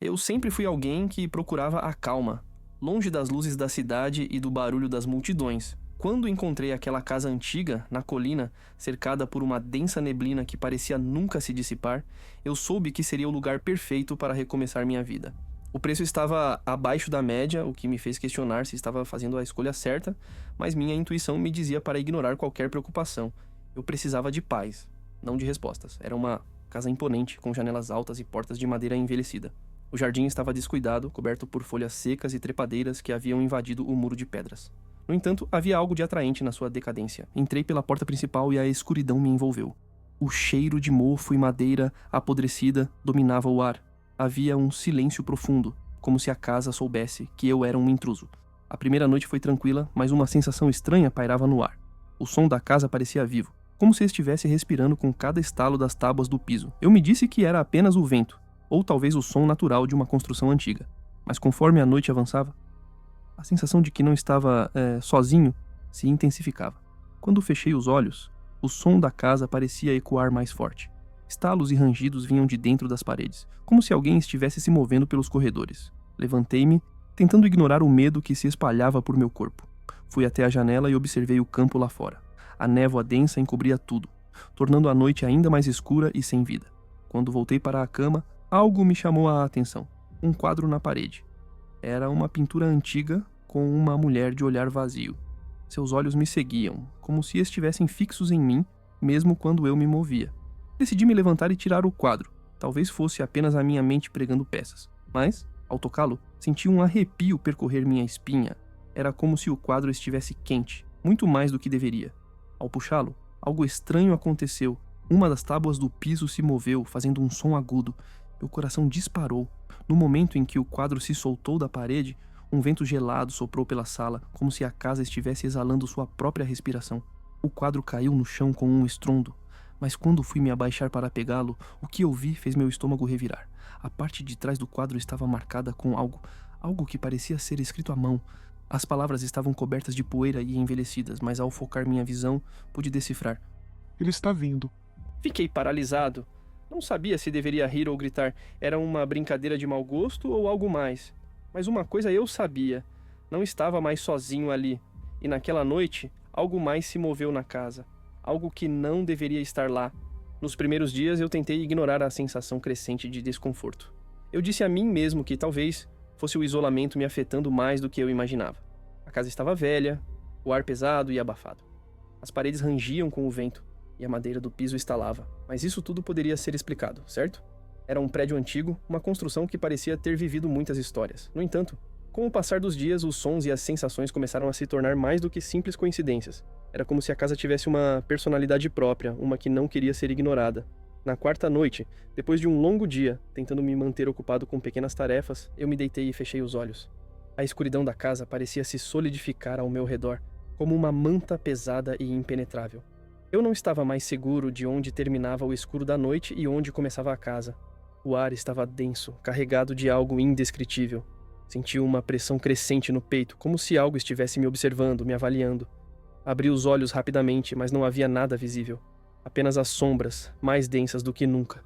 Eu sempre fui alguém que procurava a calma, longe das luzes da cidade e do barulho das multidões. Quando encontrei aquela casa antiga, na colina, cercada por uma densa neblina que parecia nunca se dissipar, eu soube que seria o lugar perfeito para recomeçar minha vida. O preço estava abaixo da média, o que me fez questionar se estava fazendo a escolha certa, mas minha intuição me dizia para ignorar qualquer preocupação. Eu precisava de paz, não de respostas. Era uma casa imponente, com janelas altas e portas de madeira envelhecida. O jardim estava descuidado, coberto por folhas secas e trepadeiras que haviam invadido o muro de pedras. No entanto, havia algo de atraente na sua decadência. Entrei pela porta principal e a escuridão me envolveu. O cheiro de mofo e madeira apodrecida dominava o ar. Havia um silêncio profundo, como se a casa soubesse que eu era um intruso. A primeira noite foi tranquila, mas uma sensação estranha pairava no ar. O som da casa parecia vivo, como se estivesse respirando com cada estalo das tábuas do piso. Eu me disse que era apenas o vento, ou talvez o som natural de uma construção antiga. Mas conforme a noite avançava, a sensação de que não estava sozinho se intensificava. Quando fechei os olhos, o som da casa parecia ecoar mais forte. Estalos e rangidos vinham de dentro das paredes, como se alguém estivesse se movendo pelos corredores. Levantei-me, tentando ignorar o medo que se espalhava por meu corpo. Fui até a janela e observei o campo lá fora. A névoa densa encobria tudo, tornando a noite ainda mais escura e sem vida. Quando voltei para a cama, algo me chamou a atenção. Um quadro na parede. Era uma pintura antiga com uma mulher de olhar vazio. Seus olhos me seguiam, como se estivessem fixos em mim, mesmo quando eu me movia. Decidi me levantar e tirar o quadro. Talvez fosse apenas a minha mente pregando peças. Mas, ao tocá-lo, senti um arrepio percorrer minha espinha. Era como se o quadro estivesse quente, muito mais do que deveria. Ao puxá-lo, algo estranho aconteceu. Uma das tábuas do piso se moveu, fazendo um som agudo. Meu coração disparou. No momento em que o quadro se soltou da parede, um vento gelado soprou pela sala, como se a casa estivesse exalando sua própria respiração. O quadro caiu no chão com um estrondo. Mas quando fui me abaixar para pegá-lo, o que eu vi fez meu estômago revirar. A parte de trás do quadro estava marcada com algo que parecia ser escrito à mão. As palavras estavam cobertas de poeira e envelhecidas, mas ao focar minha visão, pude decifrar. Ele está vindo. Fiquei paralisado. Não sabia se deveria rir ou gritar. Era uma brincadeira de mau gosto ou algo mais. Mas uma coisa eu sabia. Não estava mais sozinho ali. E naquela noite, algo mais se moveu na casa. Algo que não deveria estar lá. Nos primeiros dias eu tentei ignorar a sensação crescente de desconforto. Eu disse a mim mesmo que talvez fosse o isolamento me afetando mais do que eu imaginava. A casa estava velha, o ar pesado e abafado. As paredes rangiam com o vento e a madeira do piso estalava. Mas isso tudo poderia ser explicado, certo? Era um prédio antigo, uma construção que parecia ter vivido muitas histórias. No entanto, com o passar dos dias, os sons e as sensações começaram a se tornar mais do que simples coincidências. Era como se a casa tivesse uma personalidade própria, uma que não queria ser ignorada. Na quarta noite, depois de um longo dia, tentando me manter ocupado com pequenas tarefas, eu me deitei e fechei os olhos. A escuridão da casa parecia se solidificar ao meu redor, como uma manta pesada e impenetrável. Eu não estava mais seguro de onde terminava o escuro da noite e onde começava a casa. O ar estava denso, carregado de algo indescritível. Senti uma pressão crescente no peito, como se algo estivesse me observando, me avaliando. Abri os olhos rapidamente, mas não havia nada visível. Apenas as sombras, mais densas do que nunca.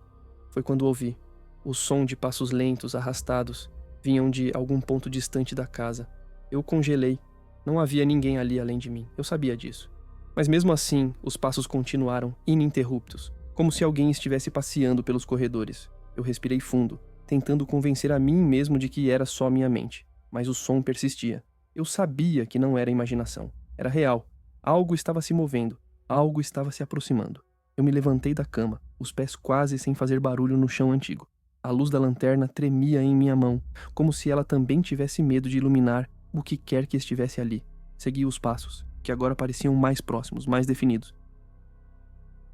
Foi quando ouvi. O som de passos lentos, arrastados, vinham de algum ponto distante da casa. Eu congelei. Não havia ninguém ali além de mim. Eu sabia disso. Mas mesmo assim, os passos continuaram, ininterruptos, como se alguém estivesse passeando pelos corredores. Eu respirei fundo, tentando convencer a mim mesmo de que era só minha mente. Mas o som persistia. Eu sabia que não era imaginação. Era real. Algo estava se movendo. Algo estava se aproximando. Eu me levantei da cama, os pés quase sem fazer barulho no chão antigo. A luz da lanterna tremia em minha mão, como se ela também tivesse medo de iluminar o que quer que estivesse ali. Segui os passos, que agora pareciam mais próximos, mais definidos.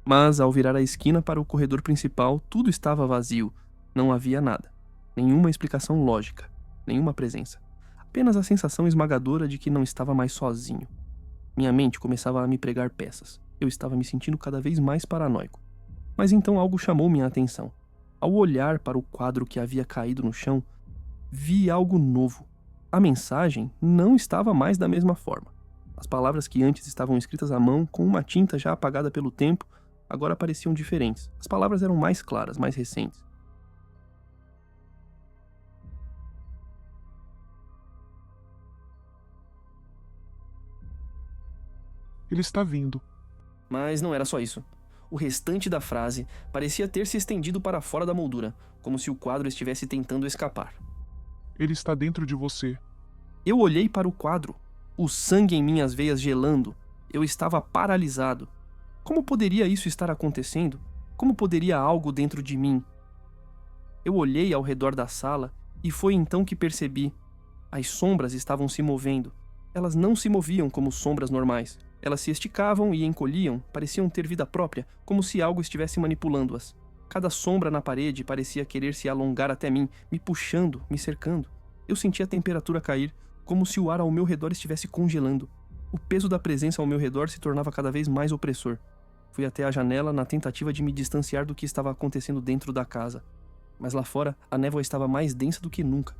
Mas, ao virar a esquina para o corredor principal, tudo estava vazio. Não havia nada. Nenhuma explicação lógica. Nenhuma presença. Apenas a sensação esmagadora de que não estava mais sozinho. Minha mente começava a me pregar peças. Eu estava me sentindo cada vez mais paranoico. Mas então algo chamou minha atenção. Ao olhar para o quadro que havia caído no chão, vi algo novo. A mensagem não estava mais da mesma forma. As palavras que antes estavam escritas à mão, com uma tinta já apagada pelo tempo, agora pareciam diferentes. As palavras eram mais claras, mais recentes. Ele está vindo. Mas não era só isso. O restante da frase parecia ter se estendido para fora da moldura, como se o quadro estivesse tentando escapar. Ele está dentro de você. Eu olhei para o quadro, o sangue em minhas veias gelando. Eu estava paralisado. Como poderia isso estar acontecendo? Como poderia algo dentro de mim? Eu olhei ao redor da sala e foi então que percebi. As sombras estavam se movendo. Elas não se moviam como sombras normais. Elas se esticavam e encolhiam, pareciam ter vida própria, como se algo estivesse manipulando-as. Cada sombra na parede parecia querer se alongar até mim, me puxando, me cercando. Eu sentia a temperatura cair, como se o ar ao meu redor estivesse congelando. O peso da presença ao meu redor se tornava cada vez mais opressor. Fui até a janela na tentativa de me distanciar do que estava acontecendo dentro da casa. Mas lá fora, a névoa estava mais densa do que nunca.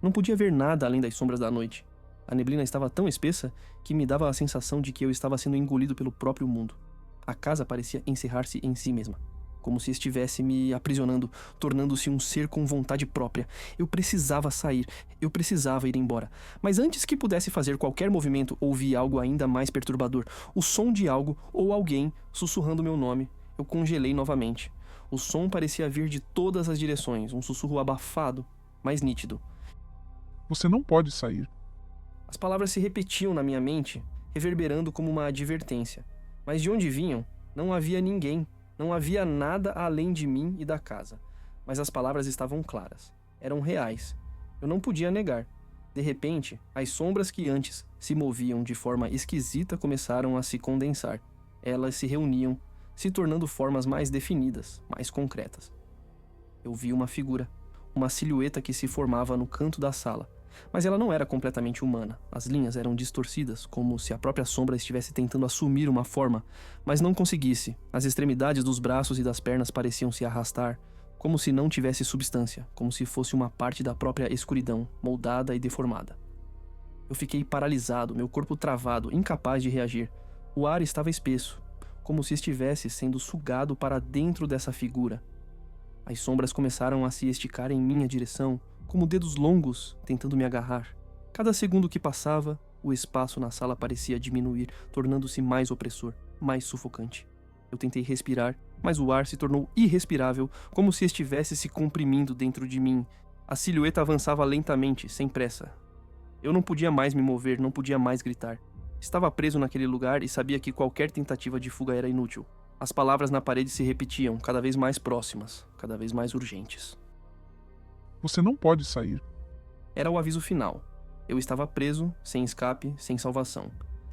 Não podia ver nada além das sombras da noite. A neblina estava tão espessa que me dava a sensação de que eu estava sendo engolido pelo próprio mundo. A casa parecia encerrar-se em si mesma, como se estivesse me aprisionando, tornando-se um ser com vontade própria. Eu precisava sair, eu precisava ir embora. Mas antes que pudesse fazer qualquer movimento, ouvi algo ainda mais perturbador. O som de algo ou alguém sussurrando meu nome. Eu congelei novamente. O som parecia vir de todas as direções, um sussurro abafado, mas nítido. Você não pode sair. As palavras se repetiam na minha mente, reverberando como uma advertência. Mas de onde vinham, não havia ninguém. Não havia nada além de mim e da casa. Mas as palavras estavam claras. Eram reais. Eu não podia negar. De repente, as sombras que antes se moviam de forma esquisita começaram a se condensar. Elas se reuniam, se tornando formas mais definidas, mais concretas. Eu vi uma figura, uma silhueta que se formava no canto da sala. Mas ela não era completamente humana. As linhas eram distorcidas, como se a própria sombra estivesse tentando assumir uma forma, mas não conseguisse. As extremidades dos braços e das pernas pareciam se arrastar, como se não tivesse substância, como se fosse uma parte da própria escuridão, moldada e deformada. Eu fiquei paralisado, meu corpo travado, incapaz de reagir. O ar estava espesso, como se estivesse sendo sugado para dentro dessa figura. As sombras começaram a se esticar em minha direção, como dedos longos tentando me agarrar. Cada segundo que passava, o espaço na sala parecia diminuir, tornando-se mais opressor, mais sufocante. Eu tentei respirar, mas o ar se tornou irrespirável, como se estivesse se comprimindo dentro de mim. A silhueta avançava lentamente, sem pressa. Eu não podia mais me mover, não podia mais gritar. Estava preso naquele lugar e sabia que qualquer tentativa de fuga era inútil. As palavras na parede se repetiam, cada vez mais próximas, cada vez mais urgentes. Você não pode sair. Era o aviso final. Eu estava preso, sem escape, sem salvação.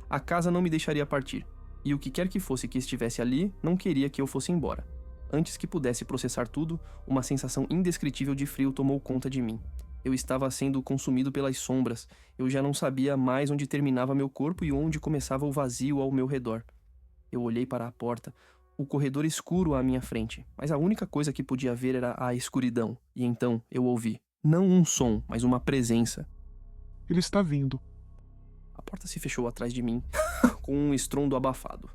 A casa não me deixaria partir. E o que quer que fosse que estivesse ali, não queria que eu fosse embora. Antes que pudesse processar tudo, uma sensação indescritível de frio tomou conta de mim. Eu estava sendo consumido pelas sombras. Eu já não sabia mais onde terminava meu corpo e onde começava o vazio ao meu redor. Eu olhei para a porta, o corredor escuro à minha frente, mas a única coisa que podia ver era a escuridão. E então eu ouvi, não um som, mas uma presença. Ele está vindo. A porta se fechou atrás de mim, com um estrondo abafado.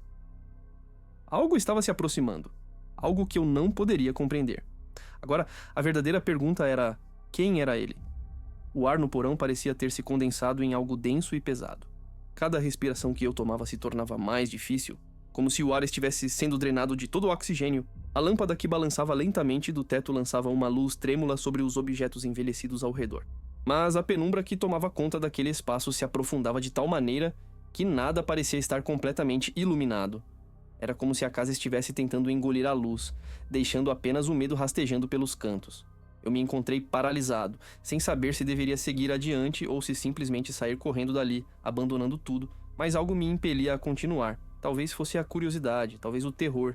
Algo estava se aproximando. Algo que eu não poderia compreender. Agora, a verdadeira pergunta era: quem era ele? O ar no porão parecia ter se condensado em algo denso e pesado. Cada respiração que eu tomava se tornava mais difícil, como se o ar estivesse sendo drenado de todo o oxigênio. A lâmpada que balançava lentamente do teto lançava uma luz trêmula sobre os objetos envelhecidos ao redor. Mas a penumbra que tomava conta daquele espaço se aprofundava de tal maneira que nada parecia estar completamente iluminado. Era como se a casa estivesse tentando engolir a luz, deixando apenas o medo rastejando pelos cantos. Eu me encontrei paralisado, sem saber se deveria seguir adiante ou se simplesmente sair correndo dali, abandonando tudo, mas algo me impelia a continuar. Talvez fosse a curiosidade, talvez o terror,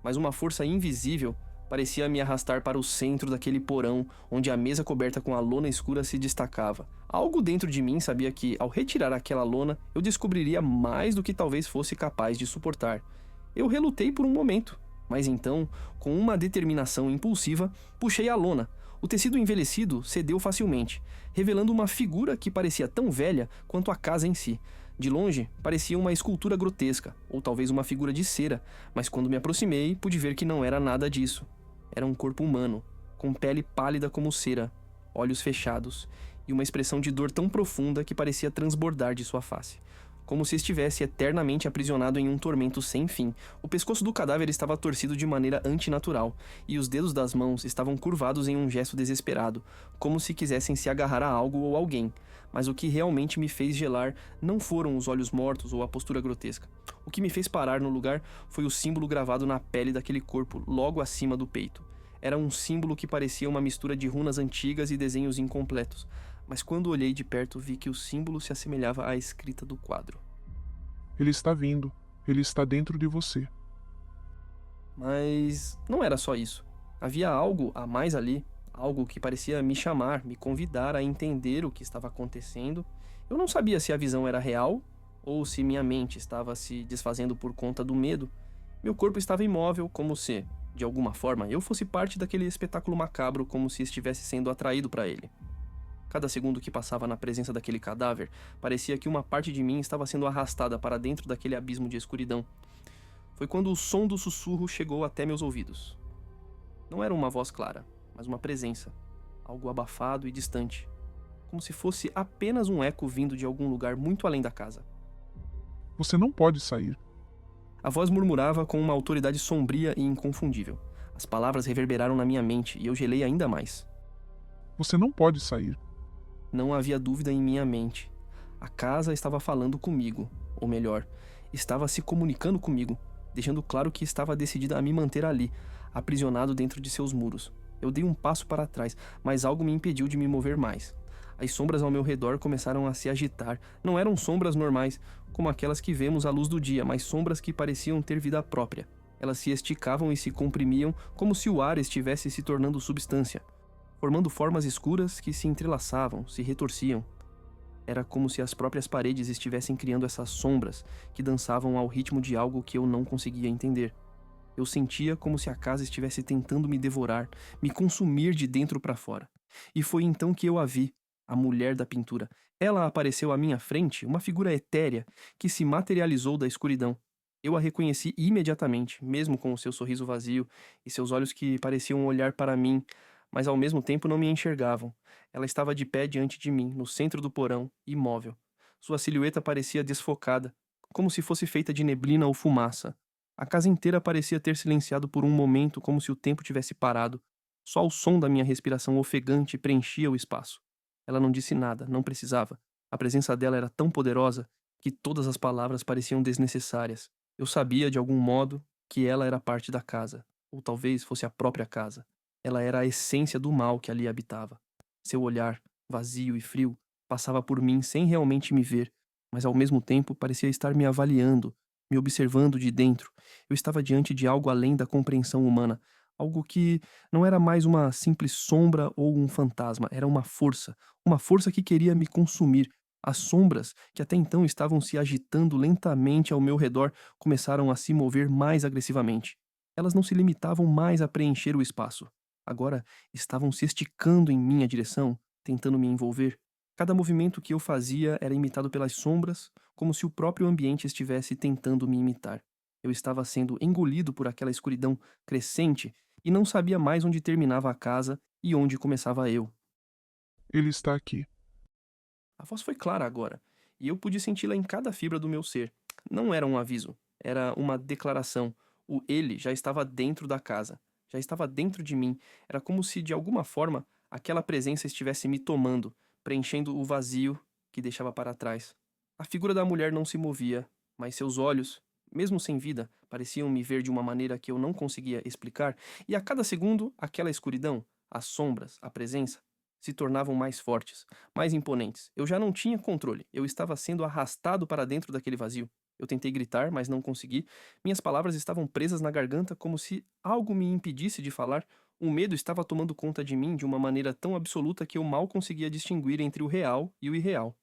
mas uma força invisível parecia me arrastar para o centro daquele porão, onde a mesa coberta com a lona escura se destacava. Algo dentro de mim sabia que, ao retirar aquela lona, eu descobriria mais do que talvez fosse capaz de suportar. Eu relutei por um momento, mas então, com uma determinação impulsiva, puxei a lona. O tecido envelhecido cedeu facilmente, revelando uma figura que parecia tão velha quanto a casa em si. De longe, parecia uma escultura grotesca, ou talvez uma figura de cera, mas quando me aproximei, pude ver que não era nada disso. Era um corpo humano, com pele pálida como cera, olhos fechados, e uma expressão de dor tão profunda que parecia transbordar de sua face. como se estivesse eternamente aprisionado em um tormento sem fim. O pescoço do cadáver estava torcido de maneira antinatural, e os dedos das mãos estavam curvados em um gesto desesperado, como se quisessem se agarrar a algo ou alguém. Mas o que realmente me fez gelar não foram os olhos mortos ou a postura grotesca. O que me fez parar no lugar foi o símbolo gravado na pele daquele corpo, logo acima do peito. Era um símbolo que parecia uma mistura de runas antigas e desenhos incompletos, mas quando olhei de perto vi que o símbolo se assemelhava à escrita do quadro. Ele está vindo. Ele está dentro de você. Mas não era só isso. Havia algo a mais ali, algo que parecia me chamar, me convidar a entender o que estava acontecendo. Eu não sabia se a visão era real ou se minha mente estava se desfazendo por conta do medo. Meu corpo estava imóvel, como se, de alguma forma, eu fosse parte daquele espetáculo macabro, como se estivesse sendo atraído para ele. Cada segundo que passava na presença daquele cadáver, parecia que uma parte de mim estava sendo arrastada para dentro daquele abismo de escuridão. Foi quando o som do sussurro chegou até meus ouvidos. Não era uma voz clara, mas uma presença, algo abafado e distante, como se fosse apenas um eco vindo de algum lugar muito além da casa. Você não pode sair. A voz murmurava com uma autoridade sombria e inconfundível. As palavras reverberaram na minha mente e eu gelei ainda mais. Você não pode sair. Não havia dúvida em minha mente. A casa estava falando comigo, ou melhor, estava se comunicando comigo, deixando claro que estava decidida a me manter ali, aprisionado dentro de seus muros. Eu dei um passo para trás, mas algo me impediu de me mover mais. As sombras ao meu redor começaram a se agitar. Não eram sombras normais, como aquelas que vemos à luz do dia, mas sombras que pareciam ter vida própria. Elas se esticavam e se comprimiam, como se o ar estivesse se tornando substância, formando formas escuras que se entrelaçavam, se retorciam. Era como se as próprias paredes estivessem criando essas sombras que dançavam ao ritmo de algo que eu não conseguia entender. Eu sentia como se a casa estivesse tentando me devorar, me consumir de dentro para fora. E foi então que eu a vi, a mulher da pintura. Ela apareceu à minha frente, uma figura etérea que se materializou da escuridão. Eu a reconheci imediatamente, mesmo com o seu sorriso vazio e seus olhos que pareciam olhar para mim, mas ao mesmo tempo não me enxergavam. Ela estava de pé diante de mim, no centro do porão, imóvel. Sua silhueta parecia desfocada, como se fosse feita de neblina ou fumaça. A casa inteira parecia ter silenciado por um momento, como se o tempo tivesse parado. Só o som da minha respiração ofegante preenchia o espaço. Ela não disse nada, não precisava. A presença dela era tão poderosa que todas as palavras pareciam desnecessárias. Eu sabia, de algum modo, que ela era parte da casa, ou talvez fosse a própria casa. Ela era a essência do mal que ali habitava. Seu olhar, vazio e frio, passava por mim sem realmente me ver, mas ao mesmo tempo parecia estar me avaliando, me observando de dentro. Eu estava diante de algo além da compreensão humana, algo que não era mais uma simples sombra ou um fantasma, era uma força que queria me consumir. As sombras, que até então estavam se agitando lentamente ao meu redor, começaram a se mover mais agressivamente. Elas não se limitavam mais a preencher o espaço. Agora estavam se esticando em minha direção, tentando me envolver. Cada movimento que eu fazia era imitado pelas sombras, como se o próprio ambiente estivesse tentando me imitar. Eu estava sendo engolido por aquela escuridão crescente e não sabia mais onde terminava a casa e onde começava eu. Ele está aqui. A voz foi clara agora, e eu pude senti-la em cada fibra do meu ser. Não era um aviso, era uma declaração. O ele já estava dentro da casa, já estava dentro de mim. Era como se, de alguma forma, aquela presença estivesse me tomando, preenchendo o vazio que deixava para trás. A figura da mulher não se movia, mas seus olhos, mesmo sem vida, pareciam me ver de uma maneira que eu não conseguia explicar, e a cada segundo, aquela escuridão, as sombras, a presença, se tornavam mais fortes, mais imponentes. Eu já não tinha controle. Eu estava sendo arrastado para dentro daquele vazio. Eu tentei gritar, mas não consegui. Minhas palavras estavam presas na garganta como se algo me impedisse de falar. O medo estava tomando conta de mim de uma maneira tão absoluta que eu mal conseguia distinguir entre o real e o irreal.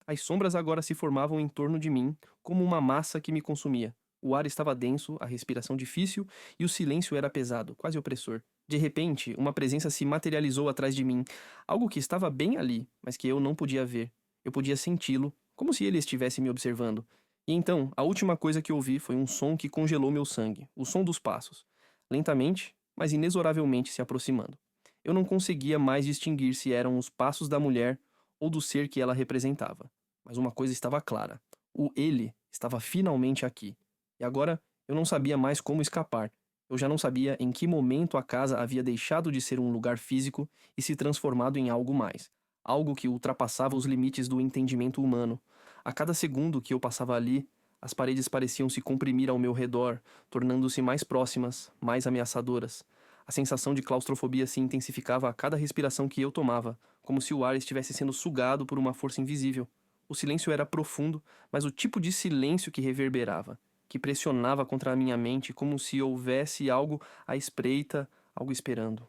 As sombras agora se formavam em torno de mim, como uma massa que me consumia. O ar estava denso, a respiração difícil e o silêncio era pesado, quase opressor. De repente, uma presença se materializou atrás de mim, algo que estava bem ali, mas que eu não podia ver. Eu podia senti-lo, como se ele estivesse me observando. E então, a última coisa que ouvi foi um som que congelou meu sangue, o som dos passos, lentamente, mas inexoravelmente se aproximando. Eu não conseguia mais distinguir se eram os passos da mulher ou do ser que ela representava. Mas uma coisa estava clara: O ele estava finalmente aqui. E agora eu não sabia mais como escapar. Eu já não sabia em que momento a casa havia deixado de ser um lugar físico e se transformado em algo mais. Algo que ultrapassava os limites do entendimento humano. A cada segundo que eu passava ali, as paredes pareciam se comprimir ao meu redor, tornando-se mais próximas, mais ameaçadoras. A sensação de claustrofobia se intensificava a cada respiração que eu tomava, como se o ar estivesse sendo sugado por uma força invisível. O silêncio era profundo, mas o tipo de silêncio que reverberava, que pressionava contra a minha mente como se houvesse algo à espreita, algo esperando.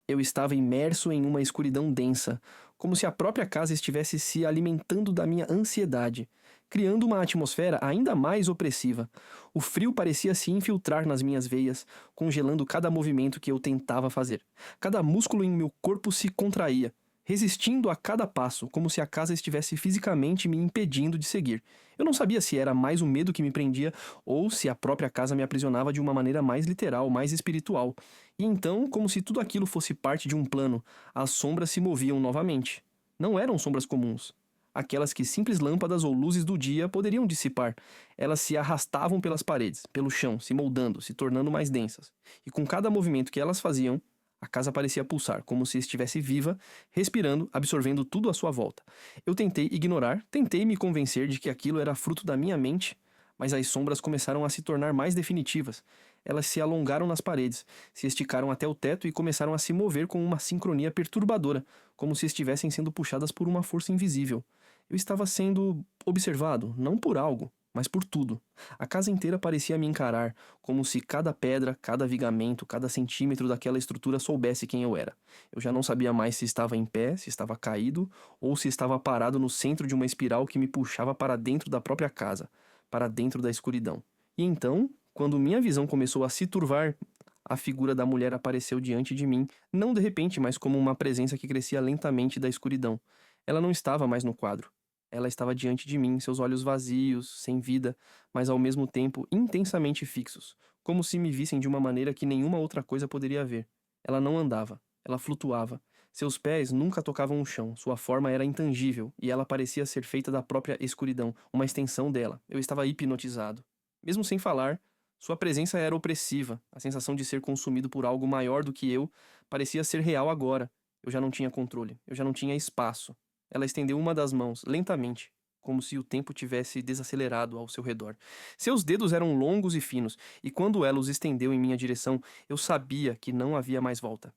Eu estava imerso em uma escuridão densa, como se a própria casa estivesse se alimentando da minha ansiedade, criando uma atmosfera ainda mais opressiva. O frio parecia se infiltrar nas minhas veias, congelando cada movimento que eu tentava fazer. Cada músculo em meu corpo se contraía, resistindo a cada passo, como se a casa estivesse fisicamente me impedindo de seguir. Eu não sabia se era mais o medo que me prendia ou se a própria casa me aprisionava de uma maneira mais literal, mais espiritual. E então, como se tudo aquilo fosse parte de um plano, as sombras se moviam novamente. Não eram sombras comuns. Aquelas que simples lâmpadas ou luzes do dia poderiam dissipar. Elas se arrastavam pelas paredes, pelo chão, se moldando, se tornando mais densas. E com cada movimento que elas faziam, a casa parecia pulsar, como se estivesse viva, respirando, absorvendo tudo à sua volta. Eu tentei ignorar, tentei me convencer de que aquilo era fruto da minha mente, mas as sombras começaram a se tornar mais definitivas. Elas se alongaram nas paredes, se esticaram até o teto e começaram a se mover com uma sincronia perturbadora, como se estivessem sendo puxadas por uma força invisível. Eu estava sendo observado, não por algo, mas por tudo. A casa inteira parecia me encarar, como se cada pedra, cada vigamento, cada centímetro daquela estrutura soubesse quem eu era. Eu já não sabia mais se estava em pé, se estava caído, ou se estava parado no centro de uma espiral que me puxava para dentro da própria casa, para dentro da escuridão. E então, quando minha visão começou a se turvar, a figura da mulher apareceu diante de mim, não de repente, mas como uma presença que crescia lentamente da escuridão. Ela não estava mais no quadro. Ela estava diante de mim, seus olhos vazios, sem vida, mas ao mesmo tempo intensamente fixos, como se me vissem de uma maneira que nenhuma outra coisa poderia ver. Ela não andava, ela flutuava. Seus pés nunca tocavam o chão, sua forma era intangível, e ela parecia ser feita da própria escuridão, uma extensão dela. Eu estava hipnotizado. Mesmo sem falar, sua presença era opressiva, a sensação de ser consumido por algo maior do que eu parecia ser real agora. Eu já não tinha controle, eu já não tinha espaço. Ela estendeu uma das mãos, lentamente, como se o tempo tivesse desacelerado ao seu redor. Seus dedos eram longos e finos, e quando ela os estendeu em minha direção, eu sabia que não havia mais volta.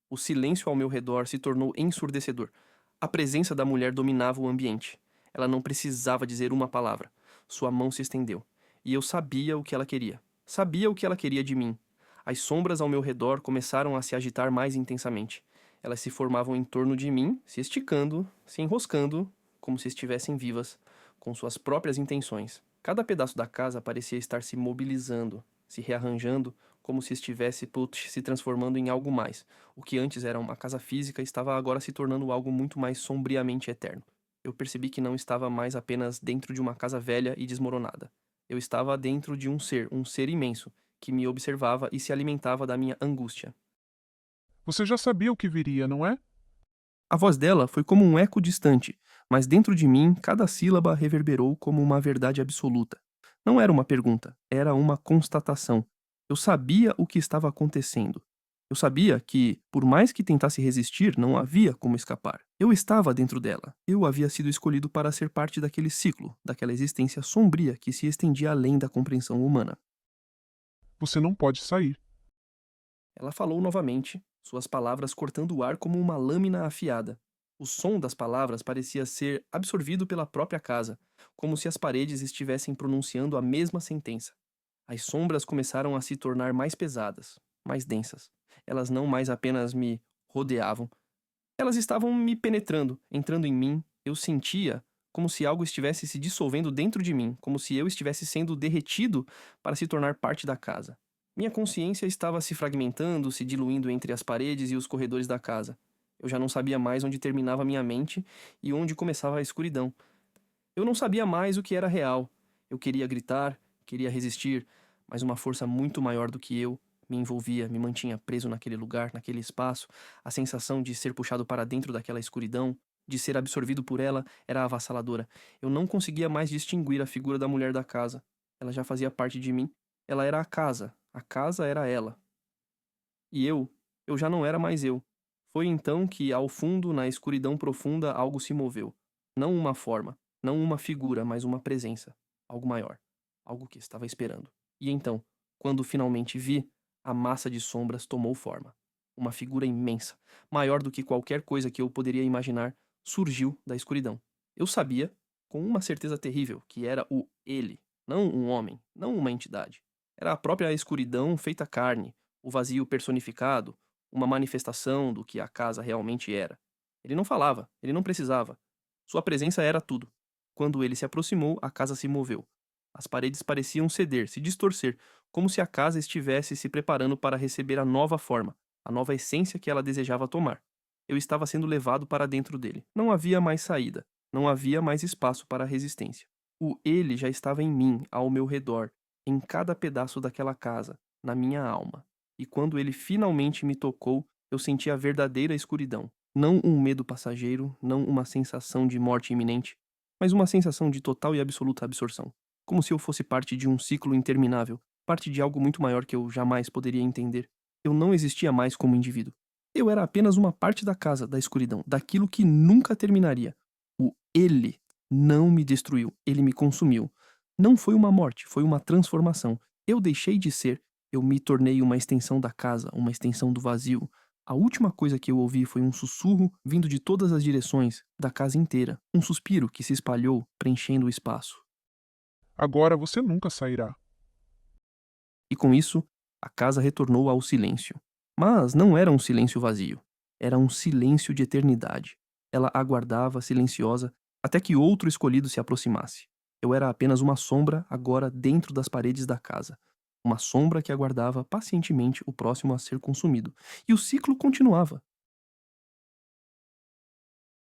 O silêncio ao meu redor se tornou ensurdecedor. A presença da mulher dominava o ambiente. Ela não precisava dizer uma palavra. Sua mão se estendeu, e eu sabia o que ela queria. Sabia o que ela queria de mim. As sombras ao meu redor começaram a se agitar mais intensamente. Elas se formavam em torno de mim, se esticando, se enroscando, como se estivessem vivas, com suas próprias intenções. Cada pedaço da casa parecia estar se mobilizando, se rearranjando, como se estivesse se transformando em algo mais. O que antes era uma casa física estava agora se tornando algo muito mais sombriamente eterno. Eu percebi que não estava mais apenas dentro de uma casa velha e desmoronada. Eu estava dentro de um ser imenso, que me observava e se alimentava da minha angústia. Você já sabia o que viria, não é? A voz dela foi como um eco distante, mas dentro de mim cada sílaba reverberou como uma verdade absoluta. Não era uma pergunta, era uma constatação. Eu sabia o que estava acontecendo. Eu sabia que, por mais que tentasse resistir, não havia como escapar. Eu estava dentro dela. Eu havia sido escolhido para ser parte daquele ciclo, daquela existência sombria que se estendia além da compreensão humana. Você não pode sair. Ela falou novamente, suas palavras cortando o ar como uma lâmina afiada. O som das palavras parecia ser absorvido pela própria casa, como se as paredes estivessem pronunciando a mesma sentença. As sombras começaram a se tornar mais pesadas, mais densas. Elas não mais apenas me rodeavam, elas estavam me penetrando, entrando em mim. Eu sentia como se algo estivesse se dissolvendo dentro de mim, como se eu estivesse sendo derretido para se tornar parte da casa. Minha consciência estava se fragmentando, se diluindo entre as paredes e os corredores da casa. Eu já não sabia mais onde terminava minha mente e onde começava a escuridão. Eu não sabia mais o que era real. Eu queria gritar, queria resistir, mas uma força muito maior do que eu me envolvia, me mantinha preso naquele lugar, naquele espaço. A sensação de ser puxado para dentro daquela escuridão de ser absorvido por ela era avassaladora. Eu não conseguia mais distinguir a figura da mulher da casa. Ela já fazia parte de mim. Ela era a casa era ela. E eu já não era mais eu. Foi então que, ao fundo, na escuridão profunda, algo se moveu. Não uma forma, não uma figura, mas uma presença. Algo maior. Algo que estava esperando. E então, quando finalmente vi, a massa de sombras tomou forma. Uma figura imensa, maior do que qualquer coisa que eu poderia imaginar, surgiu da escuridão. Eu sabia, com uma certeza terrível, que era o ele, não um homem, não uma entidade. Era a própria escuridão feita carne, o vazio personificado, uma manifestação do que a casa realmente era. Ele não falava, ele não precisava. Sua presença era tudo. Quando ele se aproximou, a casa se moveu. As paredes pareciam ceder, se distorcer, como se a casa estivesse se preparando para receber a nova forma, a nova essência que ela desejava tomar. Eu estava sendo levado para dentro dele. Não havia mais saída, não havia mais espaço para resistência. O ele já estava em mim, ao meu redor, em cada pedaço daquela casa, na minha alma. E quando ele finalmente me tocou, eu senti a verdadeira escuridão. Não um medo passageiro, não uma sensação de morte iminente, mas uma sensação de total e absoluta absorção. Como se eu fosse parte de um ciclo interminável, parte de algo muito maior que eu jamais poderia entender. Eu não existia mais como indivíduo. Eu era apenas uma parte da casa, da escuridão, daquilo que nunca terminaria. O ele não me destruiu, ele me consumiu. Não foi uma morte, foi uma transformação. Eu deixei de ser, eu me tornei uma extensão da casa, uma extensão do vazio. A última coisa que eu ouvi foi um sussurro vindo de todas as direções, da casa inteira. Um suspiro que se espalhou, preenchendo o espaço. Agora você nunca sairá. E com isso, a casa retornou ao silêncio. Mas não era um silêncio vazio. Era um silêncio de eternidade. Ela aguardava, silenciosa, até que outro escolhido se aproximasse. Eu era apenas uma sombra, agora dentro das paredes da casa. Uma sombra que aguardava pacientemente o próximo a ser consumido. E o ciclo continuava.